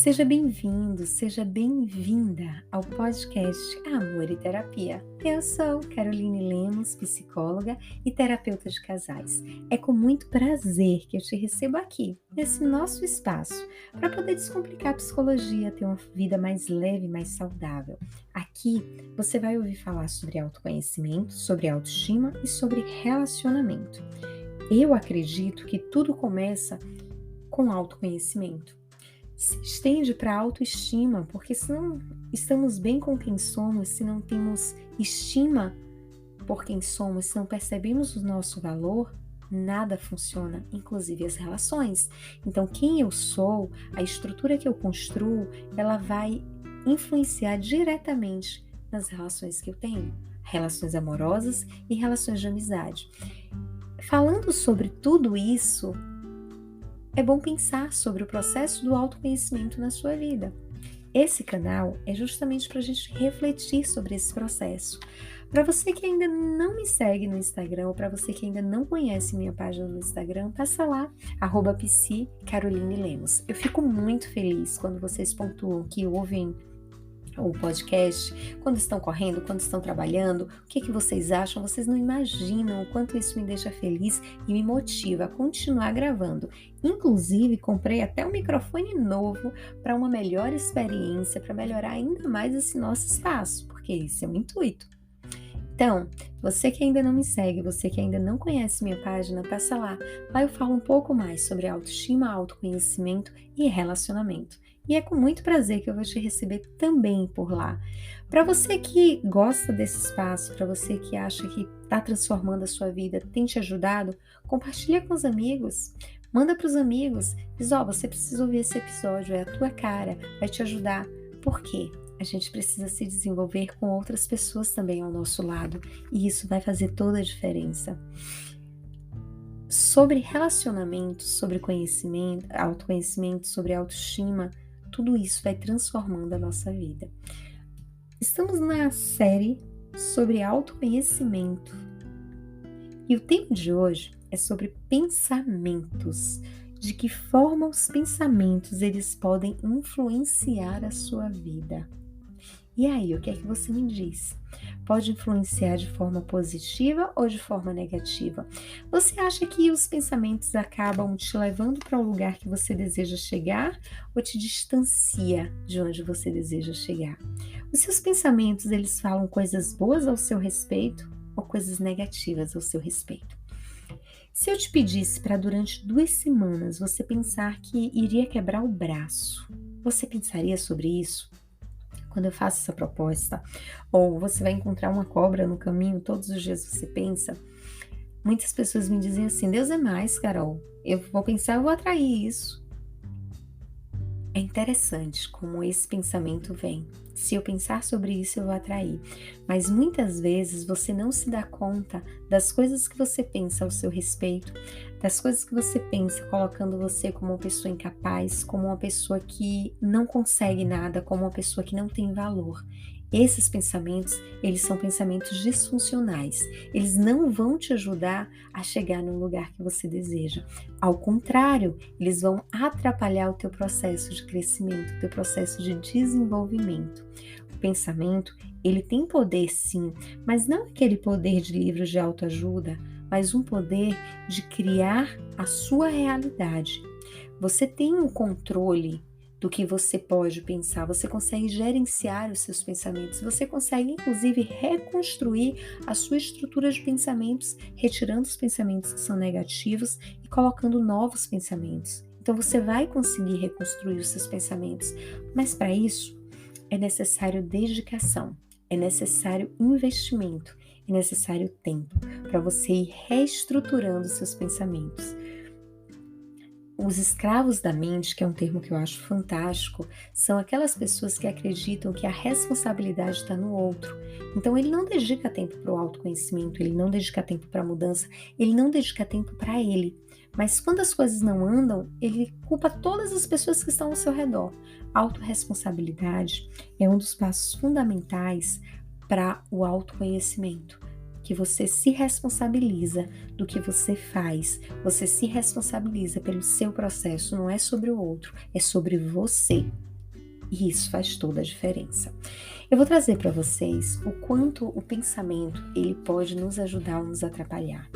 Seja bem-vindo, seja bem-vinda ao podcast Amor e Terapia. Eu sou Caroline Lemos, psicóloga e terapeuta de casais. É com muito prazer que eu te recebo aqui, nesse nosso espaço, para poder descomplicar a psicologia, ter uma vida mais leve, mais saudável. Aqui você vai ouvir falar sobre autoconhecimento, sobre autoestima e sobre relacionamento. Eu acredito que tudo começa com autoconhecimento. Se estende para a autoestima, porque se não estamos bem com quem somos, se não temos estima por quem somos, se não percebemos o nosso valor, nada funciona, inclusive as relações. Então, quem eu sou, a estrutura que eu construo, ela vai influenciar diretamente nas relações que eu tenho, relações amorosas e relações de amizade. Falando sobre tudo isso, é bom pensar sobre o processo do autoconhecimento na sua vida. Esse canal é justamente para a gente refletir sobre esse processo. Para você que ainda não me segue no Instagram, ou para você que ainda não conhece minha página no Instagram, passa lá, @psicarolinelemos. Eu fico muito feliz quando vocês pontuam que ouvem o podcast, quando estão correndo, quando estão trabalhando, o que vocês acham? Vocês não imaginam o quanto isso me deixa feliz e me motiva a continuar gravando. Inclusive, comprei até um microfone novo para uma melhor experiência, para melhorar ainda mais esse nosso espaço, porque esse é o intuito. Então, você que ainda não me segue, você que ainda não conhece minha página, passa lá. Lá eu falo um pouco mais sobre autoestima, autoconhecimento e relacionamento. E é com muito prazer que eu vou te receber também por lá. Para você que gosta desse espaço, para você que acha que está transformando a sua vida, tem te ajudado, compartilha com os amigos. Manda para os amigos. Diz, você precisa ouvir esse episódio, é a tua cara, vai te ajudar. Por quê? A gente precisa se desenvolver com outras pessoas também ao nosso lado, e isso vai fazer toda a diferença. Sobre relacionamentos, sobre conhecimento, autoconhecimento, sobre autoestima, tudo isso vai transformando a nossa vida. Estamos na série sobre autoconhecimento, e o tema de hoje é sobre pensamentos. De que forma os pensamentos eles podem influenciar a sua vida. E aí, o que é que você me diz? Pode influenciar de forma positiva ou de forma negativa? Você acha que os pensamentos acabam te levando para o lugar que você deseja chegar ou te distancia de onde você deseja chegar? Os seus pensamentos, eles falam coisas boas ao seu respeito ou coisas negativas ao seu respeito? Se eu te pedisse para durante 2 semanas você pensar que iria quebrar o braço, você pensaria sobre isso? Quando eu faço essa proposta, ou você vai encontrar uma cobra no caminho, todos os dias você pensa, muitas pessoas me dizem assim, Deus é mais, Carol, eu vou pensar, eu vou atrair isso. É interessante como esse pensamento vem. Se eu pensar sobre isso, eu vou atrair. Mas muitas vezes você não se dá conta das coisas que você pensa ao seu respeito, das coisas que você pensa colocando você como uma pessoa incapaz, como uma pessoa que não consegue nada, como uma pessoa que não tem valor. Esses pensamentos, eles são pensamentos disfuncionais. Eles não vão te ajudar a chegar no lugar que você deseja. Ao contrário, eles vão atrapalhar o teu processo de crescimento, o teu processo de desenvolvimento. O pensamento, ele tem poder sim, mas não aquele poder de livros de autoajuda, mas um poder de criar a sua realidade. Você tem um controle do que você pode pensar, você consegue gerenciar os seus pensamentos, você consegue inclusive reconstruir a sua estrutura de pensamentos, retirando os pensamentos que são negativos e colocando novos pensamentos. Então você vai conseguir reconstruir os seus pensamentos, mas para isso é necessário dedicação, é necessário investimento, é necessário tempo para você ir reestruturando os seus pensamentos. Os escravos da mente, que é um termo que eu acho fantástico, são aquelas pessoas que acreditam que a responsabilidade está no outro. Então ele não dedica tempo para o autoconhecimento, ele não dedica tempo para a mudança, ele não dedica tempo para ele. Mas quando as coisas não andam, ele culpa todas as pessoas que estão ao seu redor. A autorresponsabilidade é um dos passos fundamentais para o autoconhecimento. Que você se responsabiliza do que você faz, você se responsabiliza pelo seu processo, não é sobre o outro, é sobre você. E isso faz toda a diferença. Eu vou trazer para vocês o quanto o pensamento ele pode nos ajudar ou nos atrapalhar.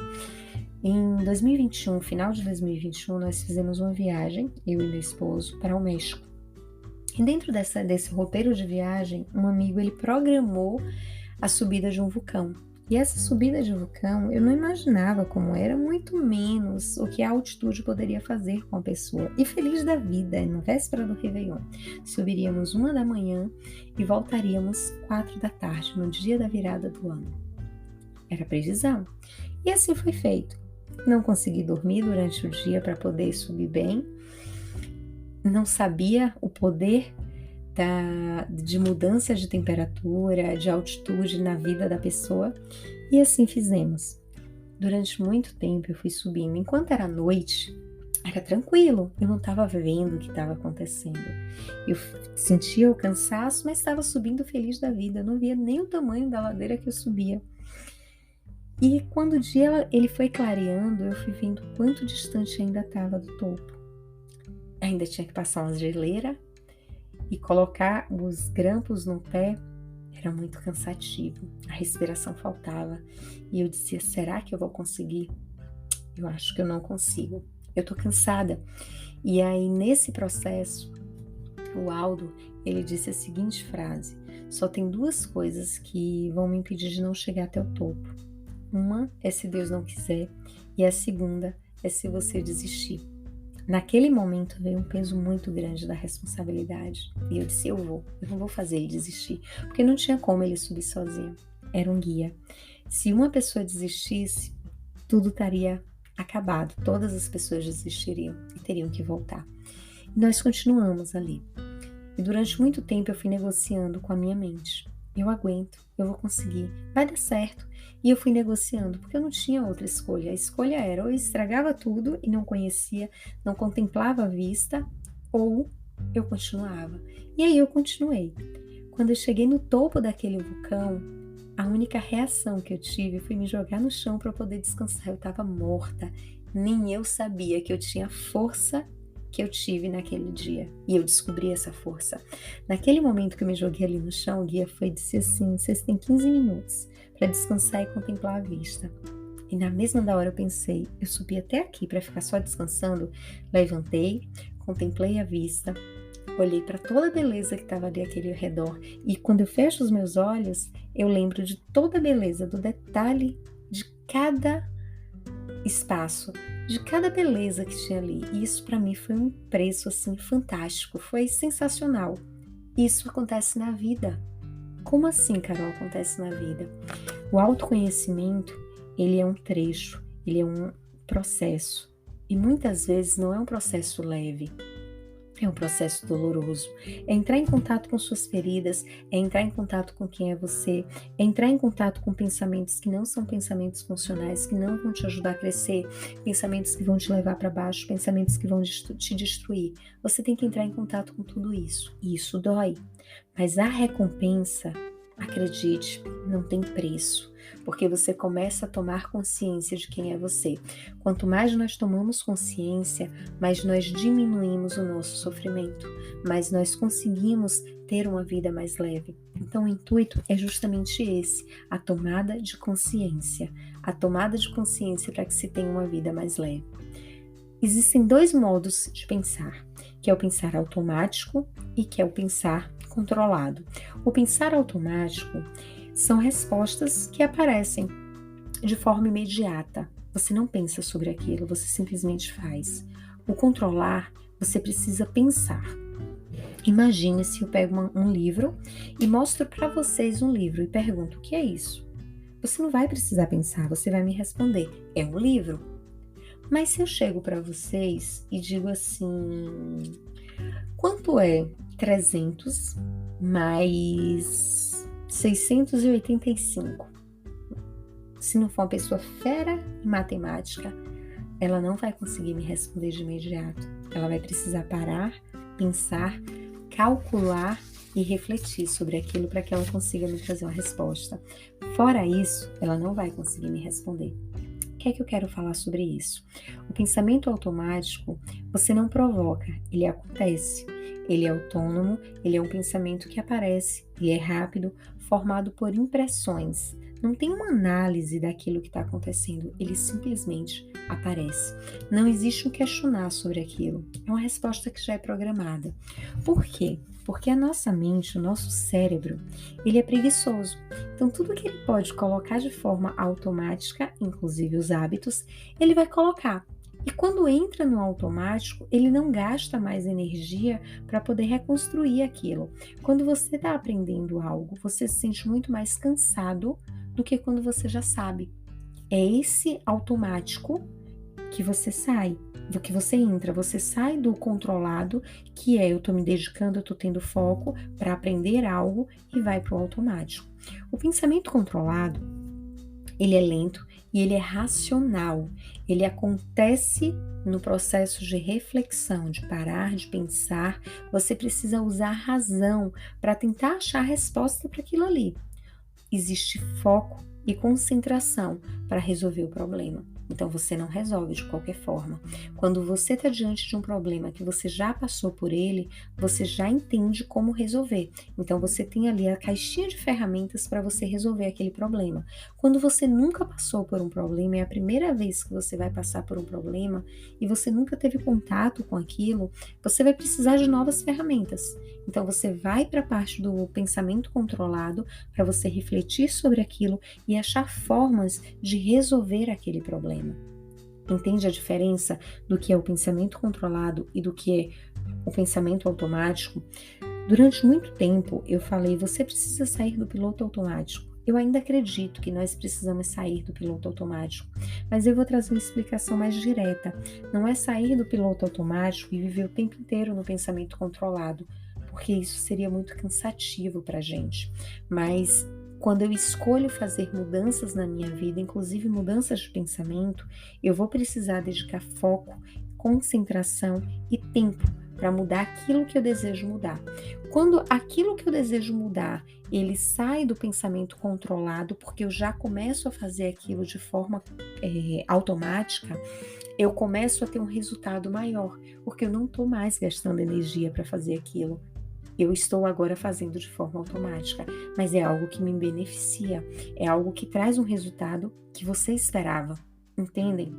Em 2021, final de 2021, nós fizemos uma viagem, eu e meu esposo, para o México. E dentro desse roteiro de viagem, um amigo ele programou a subida de um vulcão. E essa subida de vulcão, eu não imaginava como era, muito menos o que a altitude poderia fazer com a pessoa. E feliz da vida, no véspera do Réveillon, subiríamos 1 da manhã e voltaríamos 4 da tarde, no dia da virada do ano. Era a previsão. E assim foi feito. Não consegui dormir durante o dia para poder subir bem. Não sabia o poder de mudança de temperatura, de altitude na vida da pessoa. E assim fizemos. Durante muito tempo eu fui subindo. Enquanto era noite, era tranquilo. Eu não estava vendo o que estava acontecendo. Eu sentia o cansaço, mas estava subindo feliz da vida. Eu não via nem o tamanho da ladeira que eu subia. E quando o dia ele foi clareando, eu fui vendo quanto distante ainda estava do topo. Ainda tinha que passar uma geleira e colocar os grampos no pé era muito cansativo. A respiração faltava. E eu dizia, será que eu vou conseguir? Eu acho que eu não consigo. Eu tô cansada. E aí, nesse processo, o Aldo, ele disse a seguinte frase: só tem 2 coisas que vão me impedir de não chegar até o topo. Uma é se Deus não quiser, e a segunda é se você desistir. Naquele momento veio um peso muito grande da responsabilidade. E eu disse, eu não vou fazer ele desistir. Porque não tinha como ele subir sozinho. Era um guia. Se uma pessoa desistisse, tudo estaria acabado. Todas as pessoas desistiriam e teriam que voltar. E nós continuamos ali. E durante muito tempo eu fui negociando com a minha mente. Eu aguento, eu vou conseguir, vai dar certo. E eu fui negociando, porque eu não tinha outra escolha. A escolha era ou eu estragava tudo e não conhecia, não contemplava a vista, ou eu continuava. E aí eu continuei. Quando eu cheguei no topo daquele vulcão, a única reação que eu tive foi me jogar no chão para poder descansar. Eu estava morta, nem eu sabia que eu tinha força que eu tive naquele dia. E eu descobri essa força. Naquele momento que eu me joguei ali no chão, o guia foi dizer assim, vocês têm 15 minutos para descansar e contemplar a vista. E na mesma da hora eu pensei, eu subi até aqui para ficar só descansando. Levantei, contemplei a vista, olhei para toda a beleza que estava ali aquele ao redor. E quando eu fecho os meus olhos, eu lembro de toda a beleza, do detalhe de cada espaço, de cada beleza que tinha ali. E isso para mim foi um preço assim fantástico, foi sensacional. Isso acontece na vida. Como assim, Carol, acontece na vida? O autoconhecimento, ele é um trecho, ele é um processo. E muitas vezes não é um processo leve. É um processo doloroso. É entrar em contato com suas feridas, é entrar em contato com quem é você, é entrar em contato com pensamentos que não são pensamentos funcionais, que não vão te ajudar a crescer, pensamentos que vão te levar para baixo, pensamentos que vão te destruir. Você tem que entrar em contato com tudo isso. E isso dói. Mas a recompensa, acredite, não tem preço. Porque você começa a tomar consciência de quem é você. Quanto mais nós tomamos consciência, mais nós diminuímos o nosso sofrimento, mais nós conseguimos ter uma vida mais leve. Então o intuito é justamente esse, a tomada de consciência. A tomada de consciência para que se tenha uma vida mais leve. Existem 2 modos de pensar, que é o pensar automático e que é o pensar controlado. O pensar automático são respostas que aparecem de forma imediata. Você não pensa sobre aquilo, você simplesmente faz. O controlar, você precisa pensar. Imagine se eu pego um livro e mostro para vocês um livro e pergunto, o que é isso? Você não vai precisar pensar, você vai me responder, é um livro. Mas se eu chego para vocês e digo assim, quanto é 300 mais 685? Se não for uma pessoa fera em matemática, ela não vai conseguir me responder de imediato. Ela vai precisar parar, pensar, calcular e refletir sobre aquilo para que ela consiga me trazer uma resposta. Fora isso, ela não vai conseguir me responder. que é que eu quero falar sobre isso? O pensamento automático, você não provoca, ele acontece. Ele é autônomo, ele é um pensamento que aparece, ele é rápido, formado por impressões. Não tem uma análise daquilo que está acontecendo, ele simplesmente aparece. Não existe um questionar sobre aquilo, é uma resposta que já é programada. Por quê? Porque a nossa mente, o nosso cérebro, ele é preguiçoso. Então, tudo que ele pode colocar de forma automática, inclusive os hábitos, ele vai colocar. E quando entra no automático, ele não gasta mais energia para poder reconstruir aquilo. Quando você está aprendendo algo, você se sente muito mais cansado do que quando você já sabe. É esse automático que você sai, do que você entra, você sai do controlado, que é eu estou me dedicando, eu estou tendo foco para aprender algo e vai para o automático. O pensamento controlado, ele é lento e ele é racional, ele acontece no processo de reflexão, de parar, de pensar, você precisa usar a razão para tentar achar a resposta para aquilo ali. Existe foco e concentração para resolver o problema. Então você não resolve de qualquer forma. Quando você está diante de um problema que você já passou por ele, você já entende como resolver. Então você tem ali a caixinha de ferramentas para você resolver aquele problema. Quando você nunca passou por um problema, é a primeira vez que você vai passar por um problema e você nunca teve contato com aquilo, você vai precisar de novas ferramentas. Então você vai para a parte do pensamento controlado para você refletir sobre aquilo e achar formas de resolver aquele problema. Entende a diferença do que é o pensamento controlado e do que é o pensamento automático? Durante muito tempo eu falei, você precisa sair do piloto automático. Eu ainda acredito que nós precisamos sair do piloto automático, mas eu vou trazer uma explicação mais direta. Não é sair do piloto automático e viver o tempo inteiro no pensamento controlado, porque isso seria muito cansativo para a gente. Mas quando eu escolho fazer mudanças na minha vida, inclusive mudanças de pensamento, eu vou precisar dedicar foco, concentração e tempo para mudar aquilo que eu desejo mudar. Quando aquilo que eu desejo mudar, ele sai do pensamento controlado, porque eu já começo a fazer aquilo de forma automática, eu começo a ter um resultado maior, porque eu não estou mais gastando energia para fazer aquilo. Eu estou agora fazendo de forma automática, mas é algo que me beneficia, é algo que traz um resultado que você esperava, entendem?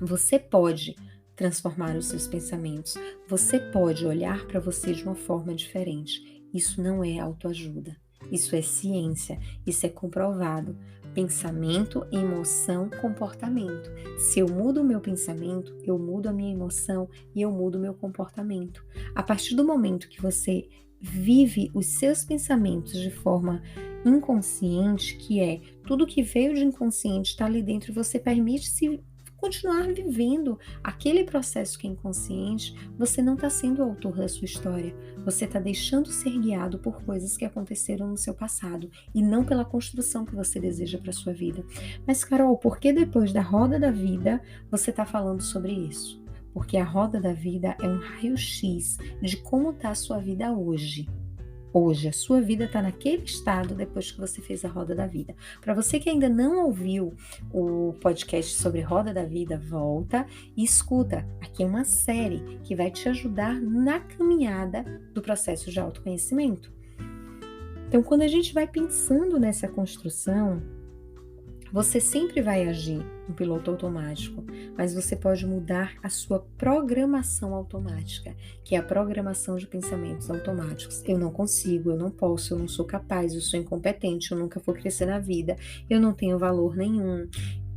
Você pode transformar os seus pensamentos, você pode olhar para você de uma forma diferente. Isso não é autoajuda, isso é ciência, isso é comprovado. Pensamento, emoção, comportamento. Se eu mudo o meu pensamento, eu mudo a minha emoção e eu mudo o meu comportamento. A partir do momento que você vive os seus pensamentos de forma inconsciente, que é tudo que veio de inconsciente está ali dentro, você permite-se continuar vivendo aquele processo que é inconsciente, você não está sendo o autor da sua história. Você está deixando ser guiado por coisas que aconteceram no seu passado e não pela construção que você deseja para a sua vida. Mas, Carol, por que depois da roda da vida você está falando sobre isso? Porque a roda da vida é um raio-x de como está a sua vida hoje. Hoje, a sua vida está naquele estado depois que você fez a roda da vida. Para você que ainda não ouviu o podcast sobre roda da vida, volta e escuta. Aqui é uma série que vai te ajudar na caminhada do processo de autoconhecimento. Então, quando a gente vai pensando nessa construção, você sempre vai agir no piloto automático, mas você pode mudar a sua programação automática, que é a programação de pensamentos automáticos. Eu não consigo, eu não posso, eu não sou capaz, eu sou incompetente, eu nunca vou crescer na vida, eu não tenho valor nenhum.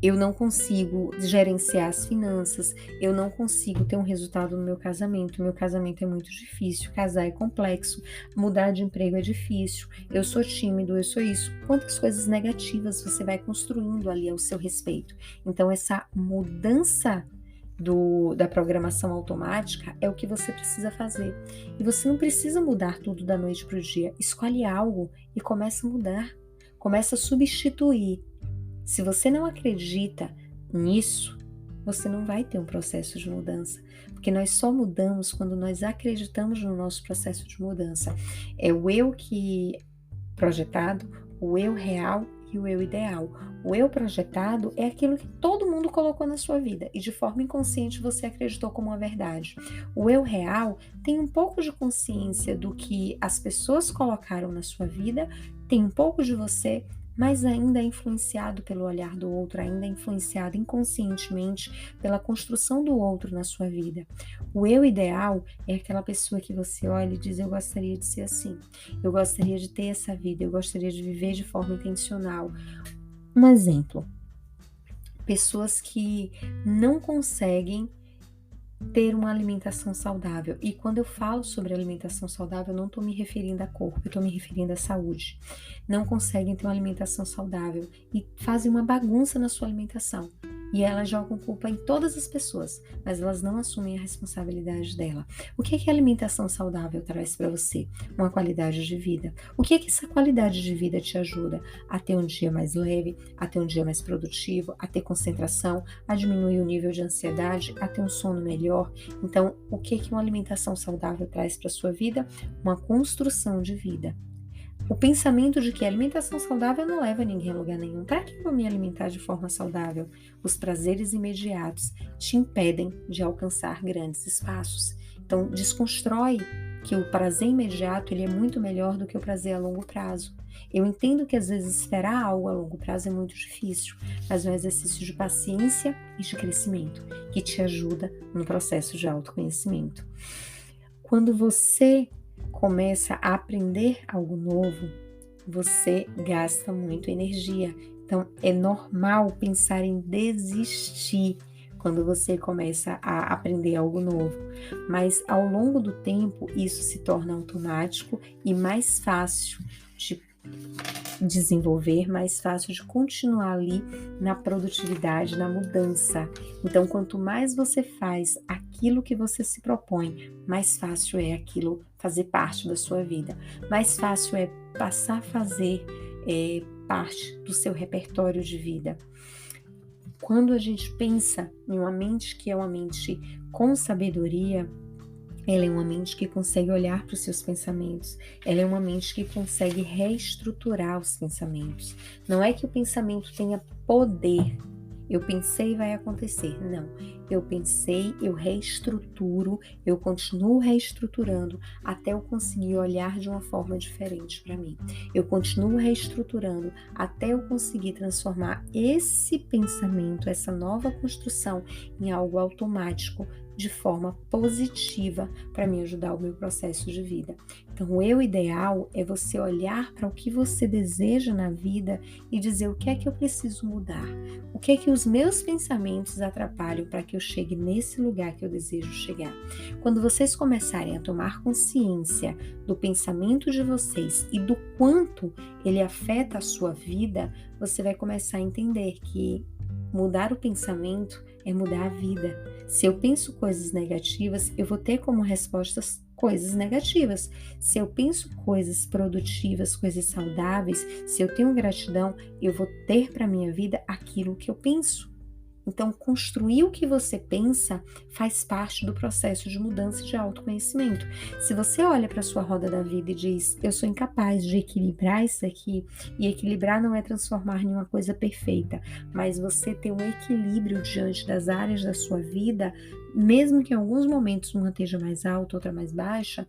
Eu não consigo gerenciar as finanças, eu não consigo ter um resultado no meu casamento é muito difícil, casar é complexo, mudar de emprego é difícil, eu sou tímido, eu sou isso. Quantas coisas negativas você vai construindo ali ao seu respeito. Então, essa mudança da programação automática é o que você precisa fazer. E você não precisa mudar tudo da noite para o dia. Escolhe algo e começa a mudar, começa a substituir. Se você não acredita nisso, você não vai ter um processo de mudança, porque nós só mudamos quando nós acreditamos no nosso processo de mudança. É o eu que projetado, o eu real e o eu ideal. O eu projetado é aquilo que todo mundo colocou na sua vida e de forma inconsciente você acreditou como uma verdade. O eu real tem um pouco de consciência do que as pessoas colocaram na sua vida, tem um pouco de você, mas ainda é influenciado pelo olhar do outro, ainda é influenciado inconscientemente pela construção do outro na sua vida. O eu ideal é aquela pessoa que você olha e diz: eu gostaria de ser assim, eu gostaria de ter essa vida, eu gostaria de viver de forma intencional. Um exemplo: pessoas que não conseguem ter uma alimentação saudável. E quando eu falo sobre alimentação saudável, eu não estou me referindo a corpo, eu estou me referindo à saúde. Não conseguem ter uma alimentação saudável e fazem uma bagunça na sua alimentação. E elas jogam culpa em todas as pessoas, mas elas não assumem a responsabilidade dela. O que é que a alimentação saudável traz para você? Uma qualidade de vida. O que é que essa qualidade de vida te ajuda? A ter um dia mais leve, a ter um dia mais produtivo, a ter concentração, a diminuir o nível de ansiedade, a ter um sono melhor. Então, o que é que uma alimentação saudável traz para a sua vida? Uma construção de vida. O pensamento de que a alimentação saudável não leva ninguém a lugar nenhum. Para que eu vou me alimentar de forma saudável? Os prazeres imediatos te impedem de alcançar grandes espaços. Então, desconstrói que o prazer imediato ele é muito melhor do que o prazer a longo prazo. Eu entendo que às vezes esperar algo a longo prazo é muito difícil, mas é um exercício de paciência e de crescimento que te ajuda no processo de autoconhecimento. Quando você começa a aprender algo novo, você gasta muito energia. Então, é normal pensar em desistir quando você começa a aprender algo novo. Mas, ao longo do tempo, isso se torna automático e mais fácil de desenvolver, mais fácil de continuar ali na produtividade, na mudança. Então, quanto mais você faz aquilo que você se propõe, mais fácil é aquilo fazer parte da sua vida. Mais fácil é passar a fazer parte do seu repertório de vida. Quando a gente pensa em uma mente que é uma mente com sabedoria, ela é uma mente que consegue olhar para os seus pensamentos. Ela é uma mente que consegue reestruturar os pensamentos. Não é que o pensamento tenha poder. Eu pensei e vai acontecer. Não. Eu pensei, eu reestruturo, eu continuo reestruturando até eu conseguir olhar de uma forma diferente para mim. Eu continuo reestruturando até eu conseguir transformar esse pensamento, essa nova construção, em algo automático, de forma positiva para me ajudar o meu processo de vida. Então, o eu ideal é você olhar para o que você deseja na vida e dizer o que é que eu preciso mudar, o que é que os meus pensamentos atrapalham para que eu chegue nesse lugar que eu desejo chegar. Quando vocês começarem a tomar consciência do pensamento de vocês e do quanto ele afeta a sua vida, você vai começar a entender que mudar o pensamento é mudar a vida. Se eu penso coisas negativas, eu vou ter como respostas coisas negativas. Se eu penso coisas produtivas, coisas saudáveis, se eu tenho gratidão, eu vou ter para minha vida aquilo que eu penso. Então, construir o que você pensa faz parte do processo de mudança e de autoconhecimento. Se você olha para a sua roda da vida e diz, eu sou incapaz de equilibrar isso aqui, e equilibrar não é transformar em uma coisa perfeita, mas você ter um equilíbrio diante das áreas da sua vida, mesmo que em alguns momentos uma esteja mais alta, outra mais baixa,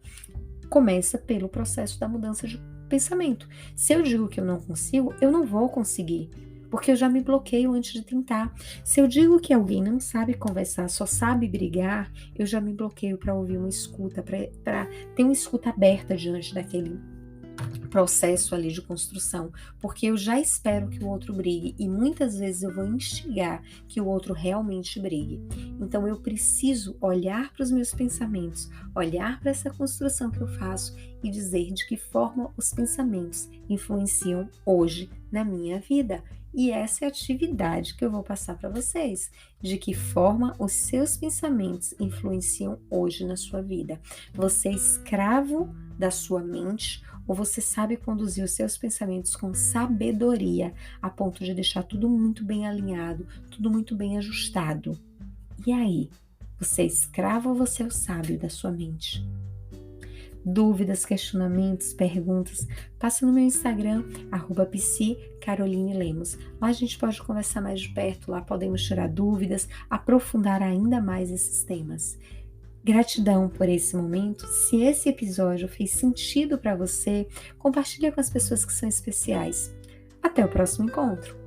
começa pelo processo da mudança de pensamento. Se eu digo que eu não consigo, eu não vou conseguir, porque eu já me bloqueio antes de tentar. Se eu digo que alguém não sabe conversar, só sabe brigar, eu já me bloqueio para ouvir uma escuta, para ter uma escuta aberta diante daquele processo ali de construção, porque eu já espero que o outro brigue e muitas vezes eu vou instigar que o outro realmente brigue. Então eu preciso olhar para os meus pensamentos, olhar para essa construção que eu faço e dizer de que forma os pensamentos influenciam hoje na minha vida. E essa é a atividade que eu vou passar para vocês, de que forma os seus pensamentos influenciam hoje na sua vida. Você é escravo da sua mente ou você sabe conduzir os seus pensamentos com sabedoria, a ponto de deixar tudo muito bem alinhado, tudo muito bem ajustado? E aí, você é escravo ou você é o sábio da sua mente? dúvidas, questionamentos, perguntas, passa no meu Instagram, @psicarolinelemos. Lá a gente pode conversar mais de perto, lá podemos tirar dúvidas, aprofundar ainda mais esses temas. Gratidão por esse momento. Se esse episódio fez sentido para você, compartilha com as pessoas que são especiais. Até o próximo encontro!